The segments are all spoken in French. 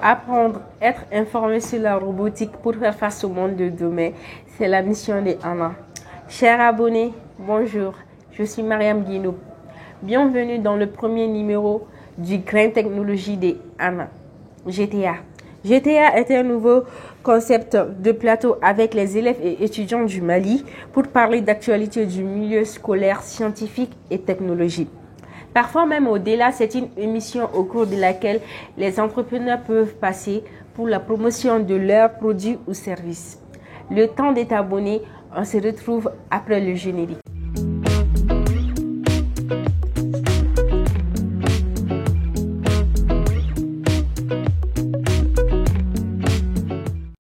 Apprendre, être informé sur la robotique pour faire face au monde de demain, c'est la mission de Anna. Chers abonnés, bonjour, je suis Mariam Guinou. Bienvenue dans le premier numéro du Grain Technologie de Anna, GTA. GTA est un nouveau concept de plateau avec les élèves et étudiants du Mali pour parler d'actualité du milieu scolaire, scientifique et technologique. Parfois même au-delà, c'est une émission au cours de laquelle les entrepreneurs peuvent passer pour la promotion de leurs produits ou services. Le temps d'être abonné, on se retrouve après le générique.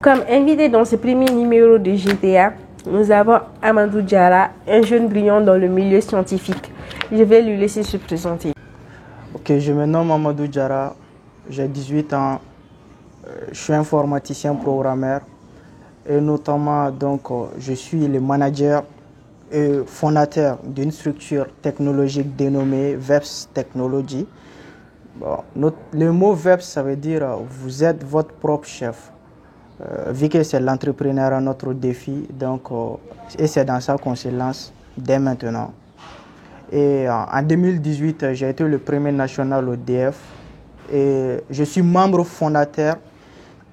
Comme invité dans ce premier numéro de GTA, nous avons Amadou Diarra, un jeune brillant dans le milieu scientifique. Je vais lui laisser se présenter. Ok, je me nomme Amadou Diarra, j'ai 18 ans, je suis informaticien programmeur et notamment je suis le manager et fondateur d'une structure technologique dénommée VEPS Technology. Le mot VEPS, ça veut dire vous êtes votre propre chef. Vu que c'est l'entrepreneuriat notre défi, et c'est dans ça qu'on se lance dès maintenant. Et en 2018, j'ai été le premier national au DF et je suis membre fondateur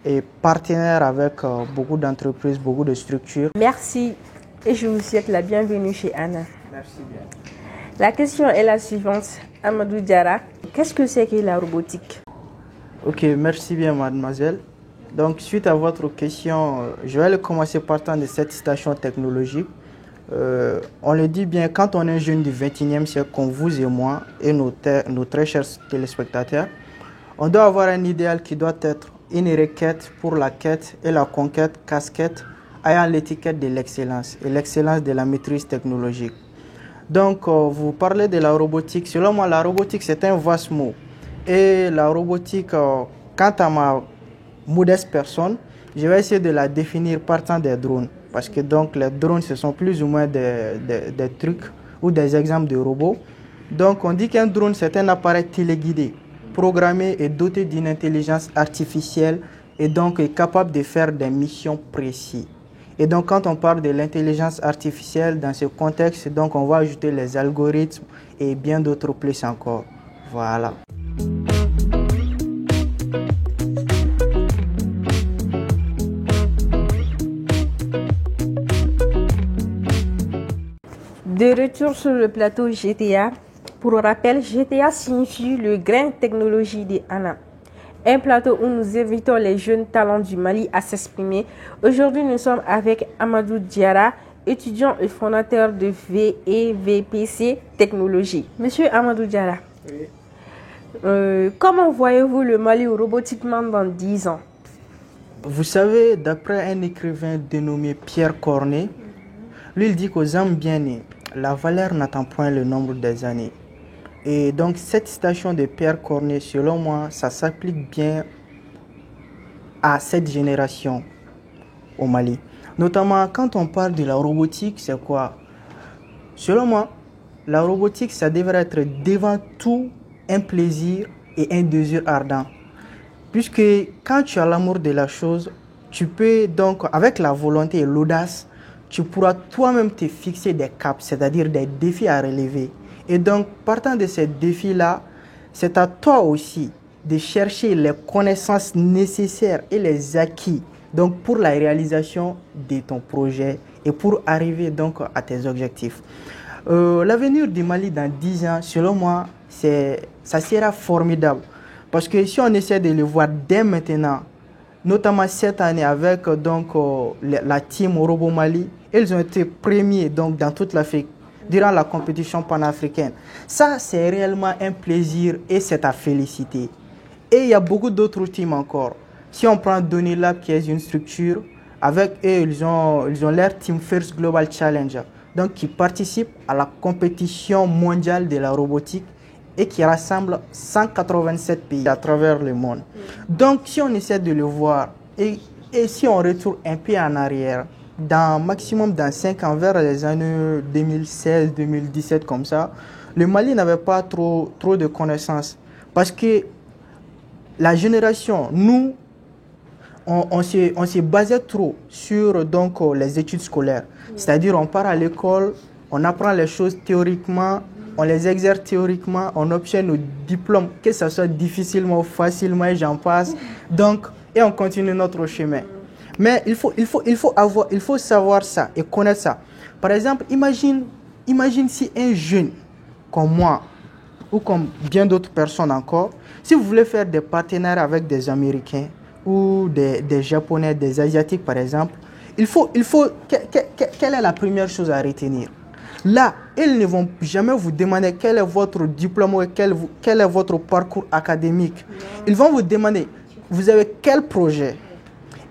et partenaire avec beaucoup d'entreprises, beaucoup de structures. Merci et je vous souhaite la bienvenue chez Anna. Merci bien. La question est la suivante. Amadou Diarra, qu'est-ce que c'est que la robotique? Ok, merci bien mademoiselle. Donc suite à votre question, je vais commencer partant de cette station technologique. On le dit bien, quand on est jeune du 21e siècle, comme vous et moi, et nos très chers téléspectateurs, on doit avoir un idéal qui doit être une requête pour la quête et la conquête, casquette, ayant l'étiquette de l'excellence et l'excellence de la maîtrise technologique. Donc, vous parlez de la robotique. Selon moi, la robotique, c'est un vaste mot. Et la robotique, quant à ma modeste personne, je vais essayer de la définir partant des drones. Parce que les drones, ce sont plus ou moins des trucs ou des exemples de robots. Donc on dit qu'un drone, c'est un appareil téléguidé, programmé et doté d'une intelligence artificielle et donc est capable de faire des missions précises. Et donc quand on parle de l'intelligence artificielle dans ce contexte, donc on va ajouter les algorithmes et bien d'autres plus encore. Voilà. De retour sur le plateau GTA, pour rappel, GTA signifie le Grain Technologie de Anna. Un plateau où nous invitons les jeunes talents du Mali à s'exprimer. Aujourd'hui, nous sommes avec Amadou Diarra, étudiant et fondateur de VPC Technologie. Monsieur Amadou Diarra, oui. Comment voyez-vous le Mali robotiquement dans 10 ans? Vous savez, d'après un écrivain dénommé Pierre Corneille, lui il dit qu'aux hommes bien nés, la valeur n'attend point le nombre des années. Et donc cette citation de Pierre Corneille, selon moi, ça s'applique bien à cette génération au Mali. Notamment quand on parle de la robotique, c'est quoi? Selon moi, la robotique, ça devrait être devant tout un plaisir et un désir ardent. Puisque quand tu as l'amour de la chose, tu peux donc, avec la volonté et l'audace, tu pourras toi-même te fixer des caps, c'est-à-dire des défis à relever. Et donc, partant de ces défis-là, c'est à toi aussi de chercher les connaissances nécessaires et les acquis donc, pour la réalisation de ton projet et pour arriver donc à tes objectifs. L'avenir du Mali dans 10 ans, selon moi, ça sera formidable. Parce que si on essaie de le voir dès maintenant, notamment cette année avec la team Robo Mali, ils ont été premiers dans toute l'Afrique durant la compétition panafricaine. Ça, c'est réellement un plaisir et c'est à féliciter. Et il y a beaucoup d'autres teams encore. Si on prend Donilab, qui est une structure, avec eux, ils ont leur Team First Global Challenge, donc qui participe à la compétition mondiale de la robotique et qui rassemble 187 pays à travers le monde. Donc, si on essaie de le voir et si on retourne un peu en arrière, maximum dans 5 ans, vers les années 2016, 2017 comme ça, le Mali n'avait pas trop de connaissances. Parce que la génération, nous, on s'est basé trop sur donc, les études scolaires. C'est-à-dire, on part à l'école, on apprend les choses théoriquement, on les exerce théoriquement, on obtient nos diplômes, que ce soit difficilement ou facilement, et j'en passe. Donc, et on continue notre chemin. Mais il faut savoir ça et connaître ça. Par exemple, imagine si un jeune comme moi, ou comme bien d'autres personnes encore, si vous voulez faire des partenariats avec des Américains ou des Japonais, des Asiatiques par exemple, quelle est la première chose à retenir? Là, ils ne vont jamais vous demander quel est votre diplôme ou quel est votre parcours académique. Ils vont vous demander, vous avez quel projet?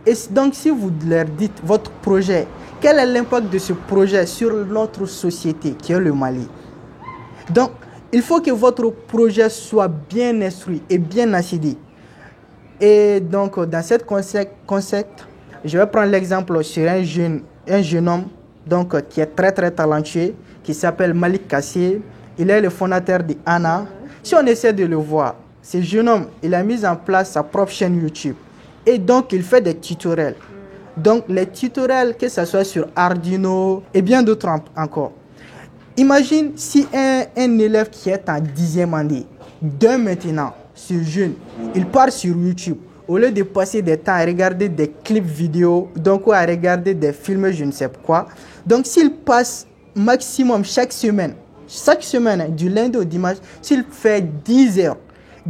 Et donc, si vous leur dites votre projet, quel est l'impact de ce projet sur notre société qui est le Mali? Donc, il faut que votre projet soit bien instruit et bien assidé. Et donc, dans cette concept, je vais prendre l'exemple sur un jeune homme donc, qui est très très talentueux, qui s'appelle Malik Kassé. Il est le fondateur de ANA. Si on essaie de le voir, ce jeune homme, il a mis en place sa propre chaîne YouTube. Et donc, il fait des tutoriels. Donc, les tutoriels, que ce soit sur Arduino et bien d'autres encore. Imagine si un élève qui est en 10e année, dès maintenant, ce jeune, il part sur YouTube. Au lieu de passer des temps à regarder des clips vidéo, donc ou à regarder des films, je ne sais quoi. Donc, s'il passe maximum chaque semaine, du lundi au dimanche, s'il fait 10 heures,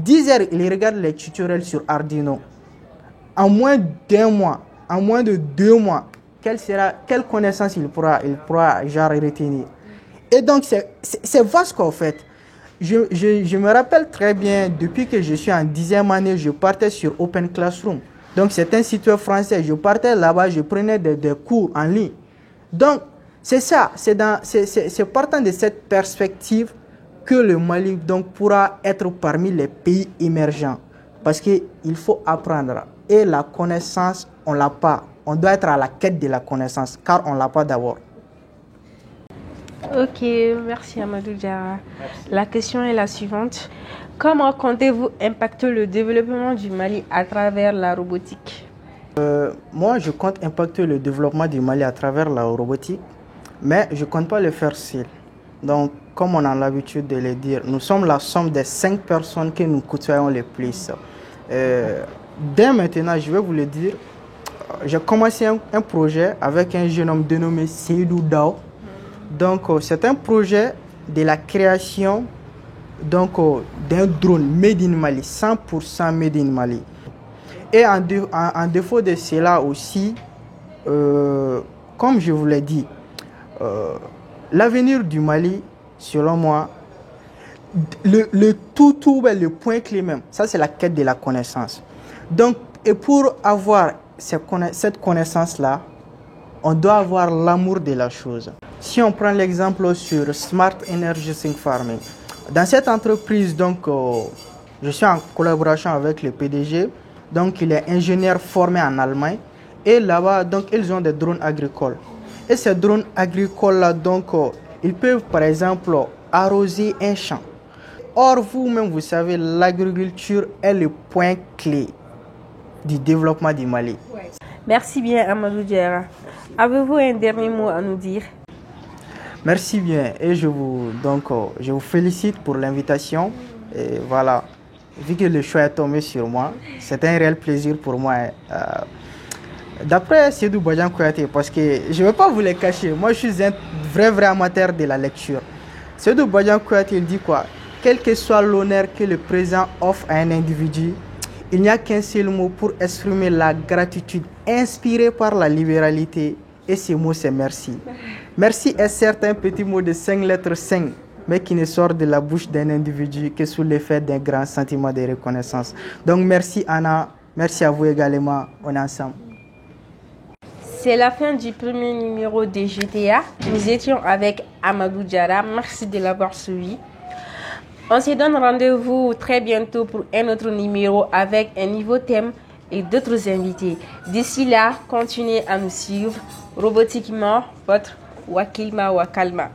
il regarde les tutoriels sur Arduino. En moins d'un mois, en moins de 2 mois, quelle connaissance il pourra genre retenir. Et donc, c'est vaste quoi, en fait. Je me rappelle très bien, depuis que je suis en 10e année, je partais sur Open Classroom. Donc, c'est un site web français. Je partais là-bas, je prenais des cours en ligne. Donc, c'est ça. C'est partant de cette perspective que le Mali donc, pourra être parmi les pays émergents. Parce qu'il faut apprendre. Et la connaissance, on ne l'a pas. On doit être à la quête de la connaissance, car on ne l'a pas d'abord. Ok, merci Amadou Diarra. La question est la suivante. Comment comptez-vous impacter le développement du Mali à travers la robotique? Moi, je compte impacter le développement du Mali à travers la robotique, mais je ne compte pas le faire seul. Donc, comme on a l'habitude de le dire, nous sommes la somme des 5 personnes que nous côtoyons le plus. Dès maintenant, je vais vous le dire, j'ai commencé un projet avec un jeune homme dénommé Seydou Dao. Donc, c'est un projet de la création d'un drone made in Mali, 100% made in Mali. Et en défaut de cela aussi, comme je vous l'ai dit, l'avenir du Mali, selon moi, le point clé même, ça c'est la quête de la connaissance. Donc, et pour avoir cette connaissance-là, on doit avoir l'amour de la chose. Si on prend l'exemple sur Smart Energy Sync Farming, dans cette entreprise, donc, je suis en collaboration avec le PDG. Donc, il est ingénieur formé en Allemagne. Et là-bas, donc, ils ont des drones agricoles. Et ces drones agricoles-là, donc, ils peuvent, par exemple, arroser un champ. Or, vous-même, vous savez, l'agriculture est le point clé du développement du Mali. Merci bien, Amadou Diarra. Avez-vous un dernier mot à nous dire? Merci bien et je vous félicite pour l'invitation. Et voilà, vu que le choix est tombé sur moi, c'est un réel plaisir pour moi. D'après Seydou Badian Kouyaté, parce que je ne vais pas vous le cacher, moi je suis un vrai amateur de la lecture. Seydou Badian Kouyaté, il dit quoi? Quel que soit l'honneur que le président offre à un individu, il n'y a qu'un seul mot pour exprimer la gratitude inspirée par la libéralité. Et ce mot, c'est merci. Merci est certes un petit mot de 5 lettres 5, mais qui ne sort de la bouche d'un individu que sous l'effet d'un grand sentiment de reconnaissance. Donc merci Anna, merci à vous également, on est ensemble. C'est la fin du premier numéro de GTA. Nous étions avec Amadou Diarra, merci de l'avoir suivi. On se donne rendez-vous très bientôt pour un autre numéro avec un nouveau thème et d'autres invités. D'ici là, continuez à nous suivre. Robotiquement, votre Wakilma Wakalma.